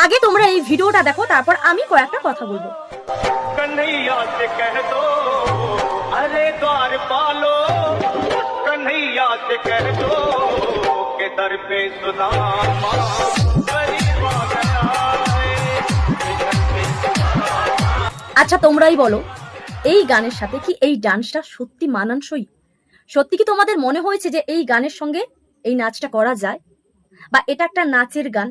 আগে তোমরা এই ভিডিওটা দেখো, তারপর আমি কয়েকটা কথা বলবো। कन्हैया से कह दो अरे द्वार पालो, कन्हैया से कह दो के दर पे सुदामा गरीब आ गया है। আচ্ছা তোমরাই বলো, এই গানের সাথে কি এই ডান্সটা সত্যি মানানসই? সত্যি কি তোমাদের মনে হয়েছে যে এই গানের সঙ্গে এই নাচটা করা যায়, বা এটা একটা নাচের গান?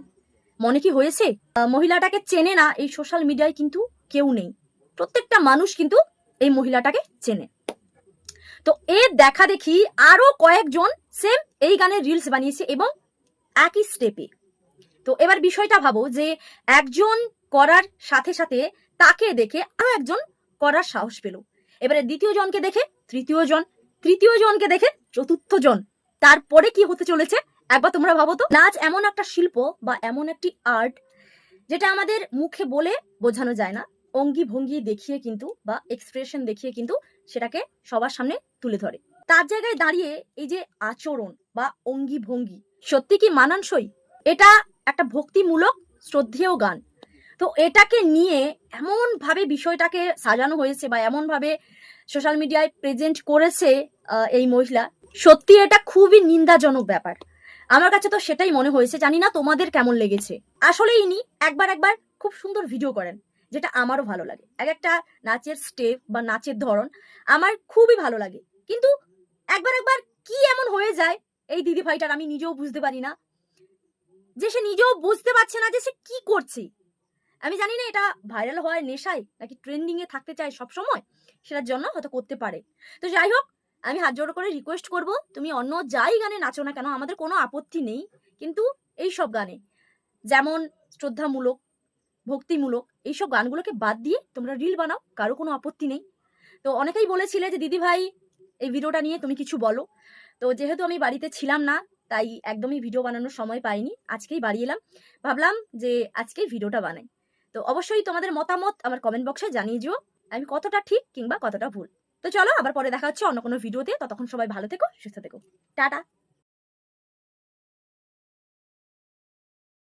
মনে কি হয়েছে? মহিলাটাকে চেনে না এই সোশ্যাল মিডিয়ায় কিন্তু কেউ নেই, প্রত্যেকটা মানুষ কিন্তু এই মহিলাটাকে চেনে। তো এর দেখা দেখি আরো কয়েকজন সেম এই গানের রিলস বানিয়েছে এবং একই স্টেপে। তো এবার বিষয়টা ভাবো যে একজন করার সাথে সাথে তাকে দেখে আরো একজন করার সাহস পেল, এবারে দ্বিতীয় জনকে দেখে তৃতীয় জন, তৃতীয় জনকে দেখে চতুর্থ জন, তারপরে কি হতে চলেছে একবার তোমরা ভাবো তো। নাচ এমন একটা শিল্প বা এমন একটি আর্ট যেটা আমাদের মুখে বলে বোঝানো যায় না, অঙ্গি ভঙ্গি দেখিয়ে কিন্তু বা এক্সপ্রেশন দেখিয়ে কিন্তু সেটাকে সবার সামনে তুলে ধরে। তার জায়গায় দাঁড়িয়ে এই যে আচরণ বা অঙ্গি ভঙ্গি সত্যি কি মানানসই? এটা একটা ভক্তিমূলক শ্রদ্ধেয় গান, তো এটাকে নিয়ে এমন ভাবে বিষয়টাকে সাজানো হয়েছে বা এমন ভাবে সোশ্যাল মিডিয়ায় প্রেজেন্ট করেছে এই মহিলা, সত্যি এটা খুবই নিন্দাজনক ব্যাপার। আমার কাছে তো সেটাই মনে হয়েছে, জানি না তোমাদের কেমন লেগেছে। আসলে ইনি একবার খুব সুন্দর ভিডিও করেন, যেটা আমারও ভালো লাগে। এক একটা নাচের স্টেপ বা নাচের ধরন আমার খুবই ভালো লাগে, কিন্তু একবার কি এমন হয়ে যায় এই দিদি ভাইটার আমি নিজেও বুঝতে পারি না, যে সে নিজেও বুঝতে পারছে না যে সে কি করছে। আমি জানি না এটা ভাইরাল হওয়ার নেশায় নাকি ট্রেন্ডিং এ থাকতে চায় সব সময়, সেটার জন্য হয়তো করতে পারে। তো যাই হোক, আমি হাত জোড় করে রিকোয়েস্ট করব, তুমি অন্য যাই গানে নাচো না কেন আমাদের কোনো আপত্তি নেই, কিন্তু এই সব গানে যেমন শ্রদ্ধামূলক ভক্তিমূলক এইসব গানগুলোকে বাদ দিয়ে তোমরা রিল বানাও, কারো কোনো আপত্তি নেই। তো অনেকেই বলেছিলে যে দিদি ভাই এই ভিডিওটা নিয়ে তুমি কিছু বলো, তো যেহেতু আমি বাড়িতে ছিলাম না তাই একদমই ভিডিও বানানোর সময় পাইনি, আজকেই বাড়ি এলাম, ভাবলাম যে আজকেই ভিডিওটা বানাই। তো অবশ্যই তোমাদের মতামত আমার কমেন্ট বক্সে জানিয়ে দিও আমি কতটা ঠিক কিংবা কতটা ভুল। তো চলো আবার পরে দেখা হচ্ছে অন্য কোনো ভিডিওতে, ততক্ষণ সবাই ভালো থেকো, সুস্থ থেকো, টাটা।